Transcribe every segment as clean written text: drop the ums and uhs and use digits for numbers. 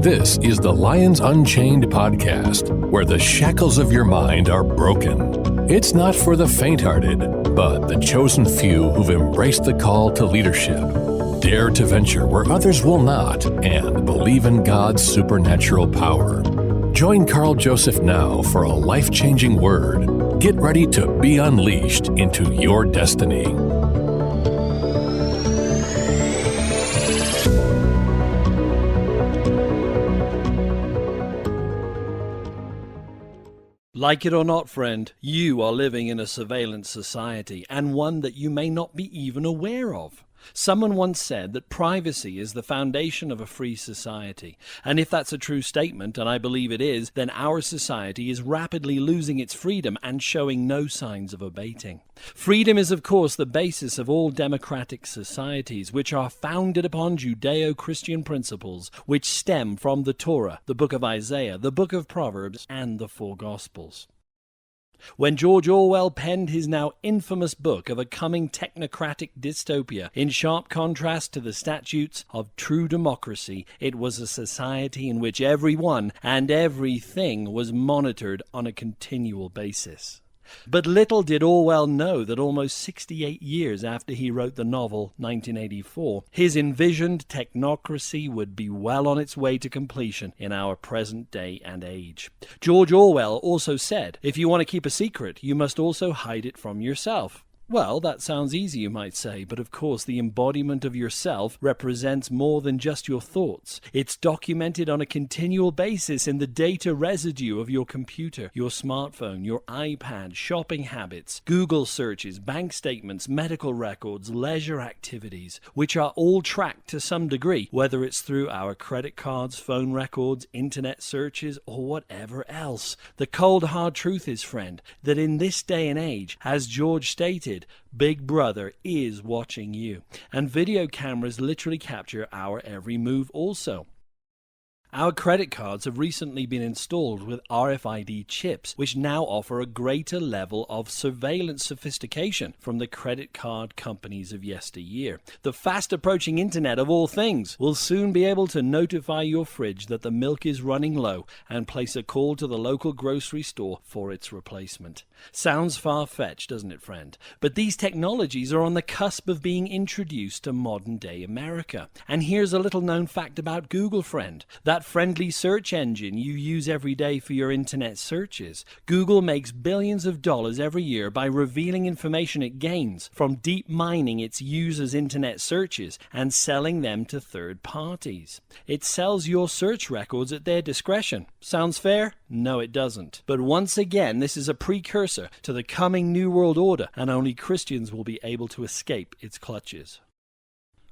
This is the Lions Unchained podcast, where the shackles of your mind are broken. It's not for the faint-hearted, but the chosen few who've embraced the call to leadership, dare to venture where others will not, and believe in God's supernatural power. Join Carl Joseph now for a life-changing word. Get ready to be unleashed into your destiny. Like it or not, friend, you are living in a surveillance society, and one that you may not be even aware of. Someone once said that privacy is the foundation of a free society. And if that's a true statement, and I believe it is, then our society is rapidly losing its freedom and showing no signs of abating. Freedom is, of course, the basis of all democratic societies, which are founded upon Judeo-Christian principles, which stem from the Torah, the book of Isaiah, the book of Proverbs, and the four Gospels. When George Orwell penned his now infamous book of a coming technocratic dystopia, in sharp contrast to the statutes of true democracy, it was a society in which everyone and everything was monitored on a continual basis. But little did Orwell know that almost 68 years after he wrote the novel 1984, his envisioned technocracy would be well on its way to completion in our present day and age. George Orwell also said, if you want to keep a secret, you must also hide it from yourself. Well, that sounds easy, you might say, but of course the embodiment of yourself represents more than just your thoughts. It's documented on a continual basis in the data residue of your computer, your smartphone, your iPad, shopping habits, Google searches, bank statements, medical records, leisure activities, which are all tracked to some degree, whether it's through our credit cards, phone records, internet searches, or whatever else. The cold hard truth is, friend, that in this day and age, as George stated, Big Brother is watching you, and video cameras literally capture our every move also. Our credit cards have recently been installed with RFID chips, which now offer a greater level of surveillance sophistication from the credit card companies of yesteryear. The fast-approaching internet of all things will soon be able to notify your fridge that the milk is running low and place a call to the local grocery store for its replacement. Sounds far-fetched, doesn't it, friend? But these technologies are on the cusp of being introduced to modern-day America. And here's a little-known fact about Google, friend. That friendly search engine you use every day for your internet searches. Google makes billions of dollars every year by revealing information it gains from deep mining its users' internet searches and selling them to third parties. It sells your search records at their discretion. Sounds fair? No, it doesn't. But once again, this is a precursor to the coming New World Order, and only Christians will be able to escape its clutches.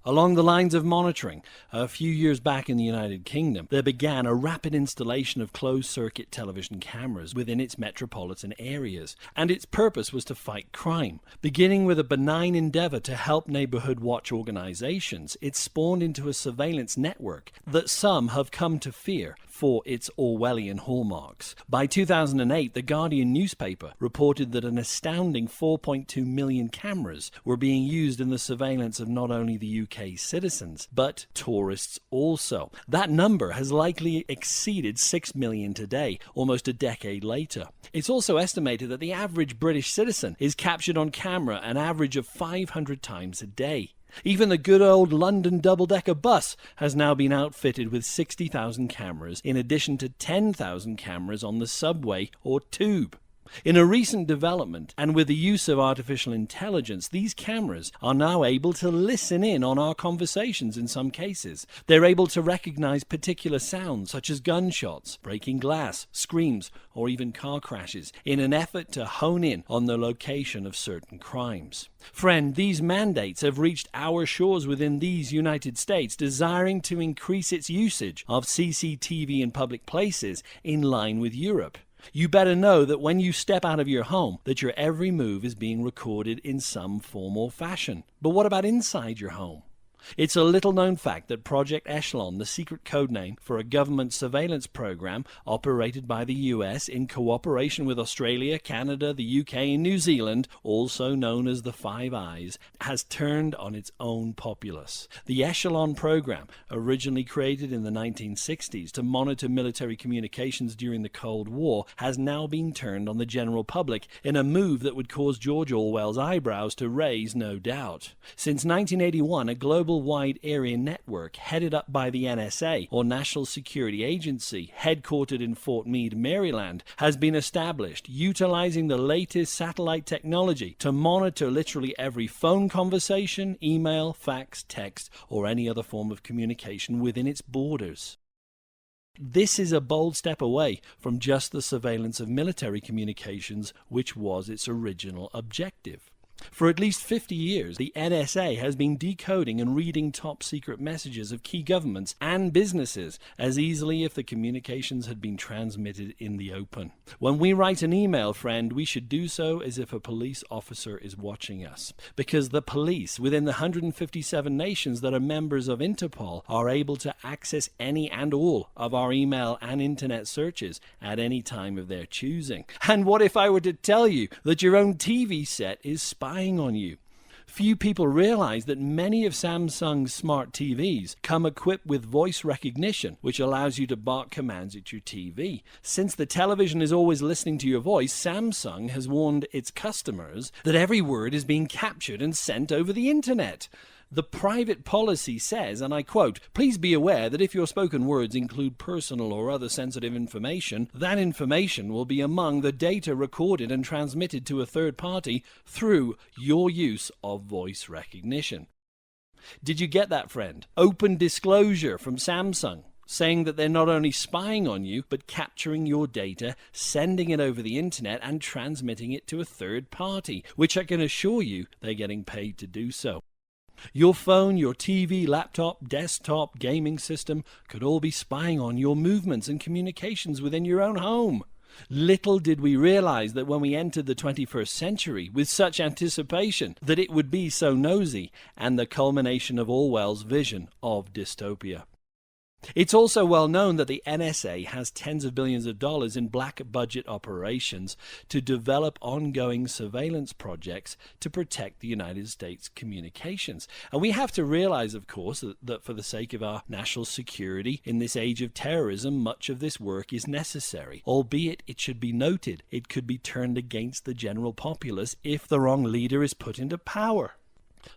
Along the lines of monitoring, a few years back in the United Kingdom, there began a rapid installation of closed-circuit television cameras within its metropolitan areas, and its purpose was to fight crime. Beginning with a benign endeavor to help neighborhood watch organizations, it spawned into a surveillance network that some have come to fear for its Orwellian hallmarks. By 2008, the Guardian newspaper reported that an astounding 4.2 million cameras were being used in the surveillance of not only the UK citizens, but tourists also. That number has likely exceeded 6 million today, almost a decade later. It's also estimated that the average British citizen is captured on camera an average of 500 times a day. Even the good old London double-decker bus has now been outfitted with 60,000 cameras, in addition to 10,000 cameras on the subway or tube. In a recent development, and with the use of artificial intelligence, these cameras are now able to listen in on our conversations in some cases. They're able to recognize particular sounds such as gunshots, breaking glass, screams, or even car crashes in an effort to hone in on the location of certain crimes. Friend, these mandates have reached our shores within these United States, desiring to increase its usage of CCTV in public places in line with Europe. You better know that when you step out of your home, that your every move is being recorded in some form or fashion. But what about inside your home? It's a little-known fact that Project Echelon, the secret codename for a government surveillance program operated by the US in cooperation with Australia, Canada, the UK, and New Zealand, also known as the Five Eyes, has turned on its own populace. The Echelon program, originally created in the 1960s to monitor military communications during the Cold War, has now been turned on the general public in a move that would cause George Orwell's eyebrows to raise, no doubt. Since 1981, a global-wide area network headed up by the NSA, or National Security Agency, headquartered in Fort Meade, Maryland, has been established, utilizing the latest satellite technology to monitor literally every phone conversation, email, fax, text, or any other form of communication within its borders. This is a bold step away from just the surveillance of military communications, which was its original objective. For at least 50 years, the NSA has been decoding and reading top-secret messages of key governments and businesses as easily if the communications had been transmitted in the open. When we write an email, friend, we should do so as if a police officer is watching us, because the police within the 157 nations that are members of Interpol are able to access any and all of our email and internet searches at any time of their choosing. And what if I were to tell you that your own TV set is spying on you? Few people realize that many of Samsung's smart TVs come equipped with voice recognition, which allows you to bark commands at your TV. Since the television is always listening to your voice, Samsung has warned its customers that every word is being captured and sent over the internet. The private policy says, and I quote, "Please be aware that if your spoken words include personal or other sensitive information, that information will be among the data recorded and transmitted to a third party through your use of voice recognition." Did you get that, friend? Open disclosure from Samsung, saying that they're not only spying on you, but capturing your data, sending it over the internet, and transmitting it to a third party, which I can assure you they're getting paid to do so. Your phone, your TV, laptop, desktop, gaming system could all be spying on your movements and communications within your own home. Little did we realize that when we entered the 21st century with such anticipation that it would be so nosy, and the culmination of Orwell's vision of dystopia. It's also well known that the NSA has tens of billions of dollars in black budget operations to develop ongoing surveillance projects to protect the United States communications. And we have to realize, of course, that for the sake of our national security in this age of terrorism, much of this work is necessary. Albeit, it should be noted, it could be turned against the general populace if the wrong leader is put into power.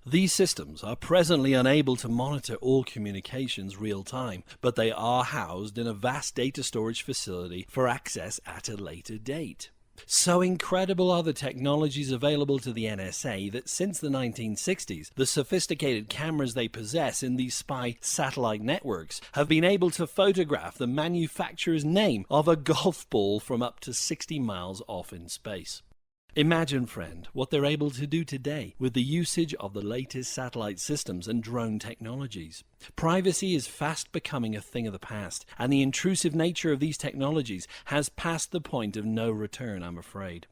These systems are presently unable to monitor all communications real time, but they are housed in a vast data storage facility for access at a later date. So incredible are the technologies available to the NSA that since the 1960s, the sophisticated cameras they possess in these spy satellite networks have been able to photograph the manufacturer's name of a golf ball from up to 60 miles off in space. Imagine, friend, what they're able to do today with the usage of the latest satellite systems and drone technologies. Privacy is fast becoming a thing of the past, and the intrusive nature of these technologies has passed the point of no return, I'm afraid.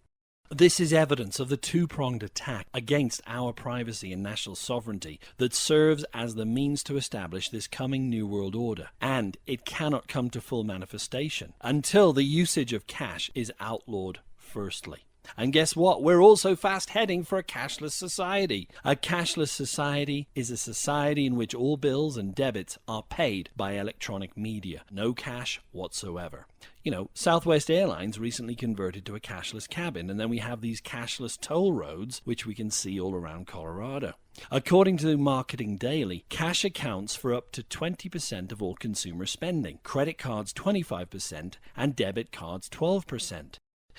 This is evidence of the two-pronged attack against our privacy and national sovereignty that serves as the means to establish this coming New World Order, and it cannot come to full manifestation until the usage of cash is outlawed firstly. And guess what? We're also fast heading for a cashless society. A cashless society is a society in which all bills and debits are paid by electronic media. No cash whatsoever. You know, Southwest Airlines recently converted to a cashless cabin, and then we have these cashless toll roads, which we can see all around Colorado. According to Marketing Daily, cash accounts for up to 20% of all consumer spending, credit cards 25%, and debit cards 12%.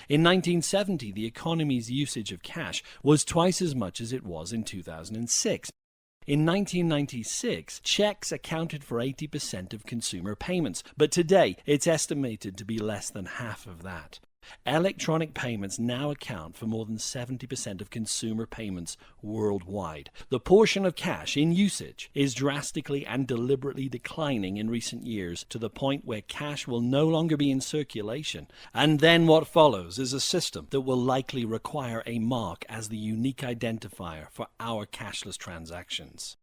In 1970, the economy's usage of cash was twice as much as it was in 2006. In 1996, checks accounted for 80% of consumer payments, but today it's estimated to be less than half of that. Electronic payments now account for more than 70% of consumer payments worldwide. The portion of cash in usage is drastically and deliberately declining in recent years to the point where cash will no longer be in circulation. And then what follows is a system that will likely require a mark as the unique identifier for our cashless transactions.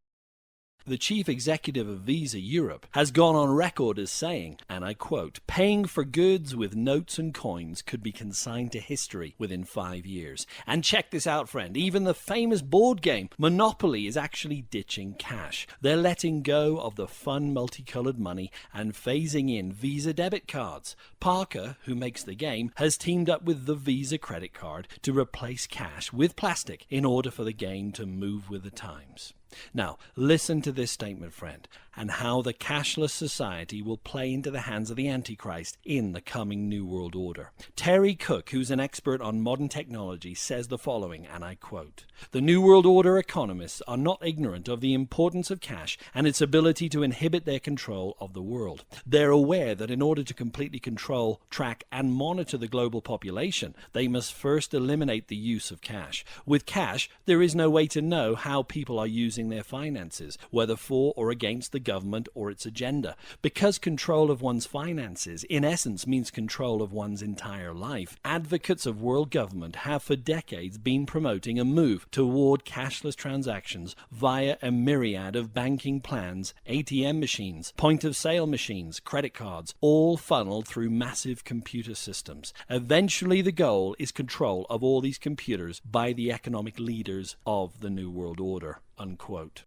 The chief executive of Visa Europe has gone on record as saying, and I quote, "Paying for goods with notes and coins could be consigned to history within 5 years." And check this out, friend. Even the famous board game Monopoly is actually ditching cash. They're letting go of the fun multicolored money and phasing in Visa debit cards. Parker, who makes the game, has teamed up with the Visa credit card to replace cash with plastic in order for the game to move with the times. Now, listen to this statement, friend, and how the cashless society will play into the hands of the Antichrist in the coming New World Order. Terry Cook, who's an expert on modern technology, says the following, and I quote, "The New World Order economists are not ignorant of the importance of cash and its ability to inhibit their control of the world. They're aware that in order to completely control, track, and monitor the global population, they must first eliminate the use of cash. With cash, there is no way to know how people are using their finances, whether for or against the government or its agenda. Because control of one's finances, in essence, means control of one's entire life, advocates of world government have for decades been promoting a move toward cashless transactions via a myriad of banking plans, ATM machines, point-of-sale machines, credit cards, all funneled through massive computer systems. Eventually, the goal is control of all these computers by the economic leaders of the New World Order." Unquote.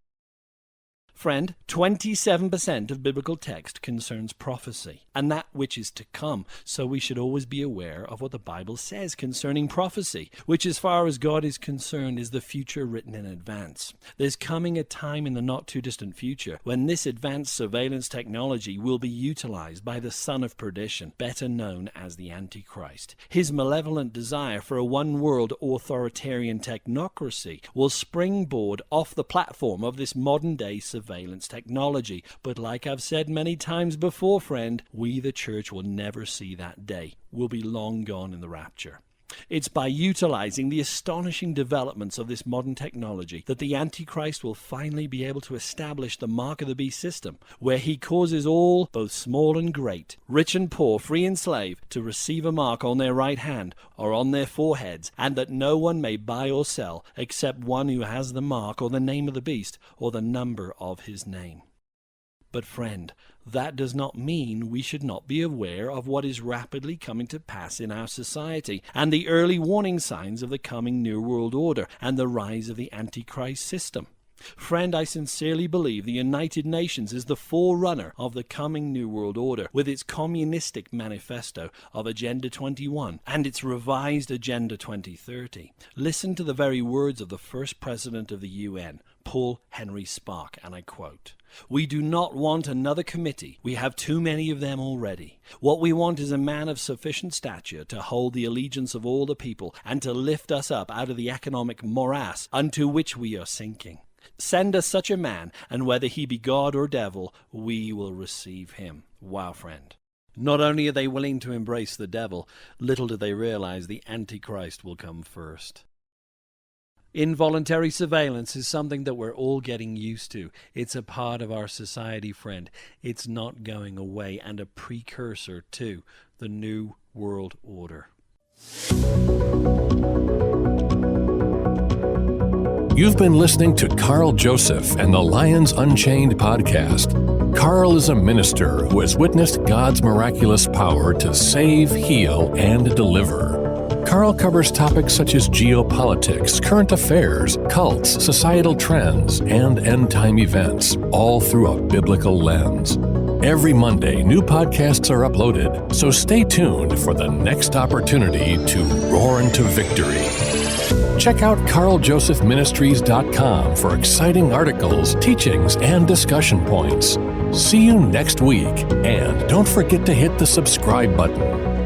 Friend, 27% of biblical text concerns prophecy and that which is to come, so we should always be aware of what the Bible says concerning prophecy, which as far as God is concerned is the future written in advance. There's coming a time in the not too distant future when this advanced surveillance technology will be utilized by the son of perdition, better known as the Antichrist. His malevolent desire for a one-world authoritarian technocracy will springboard off the platform of this modern-day surveillance technology. But like I've said many times before, friend, we the church will never see that day. We'll be long gone in the rapture. It's by utilizing the astonishing developments of this modern technology that the Antichrist will finally be able to establish the mark of the beast system, where he causes all, both small and great, rich and poor, free and slave, to receive a mark on their right hand or on their foreheads, and that no one may buy or sell except one who has the mark or the name of the beast or the number of his name. But friend, that does not mean we should not be aware of what is rapidly coming to pass in our society and the early warning signs of the coming New World Order and the rise of the Antichrist system. Friend, I sincerely believe the United Nations is the forerunner of the coming New World Order with its communistic manifesto of Agenda 21 and its revised Agenda 2030. Listen to the very words of the first president of the UN, Paul Henry Spark, and I quote, "We do not want another committee. We have too many of them already. What we want is a man of sufficient stature to hold the allegiance of all the people and to lift us up out of the economic morass unto which we are sinking. Send us such a man, and whether he be God or devil, we will receive him." Wow, friend. Not only are they willing to embrace the devil, little do they realize the Antichrist will come first. Involuntary surveillance is something that we're all getting used to. It's a part of our society, friend. It's not going away, and a precursor to the New World Order. You've been listening to Carl Joseph and the Lions Unchained podcast. Carl is a minister who has witnessed God's miraculous power to save, heal, and deliver. Carl covers topics such as geopolitics, current affairs, cults, societal trends, and end-time events, all through a biblical lens. Every Monday, new podcasts are uploaded, so stay tuned for the next opportunity to roar into victory. Check out carljosephministries.com for exciting articles, teachings, and discussion points. See you next week, and don't forget to hit the subscribe button.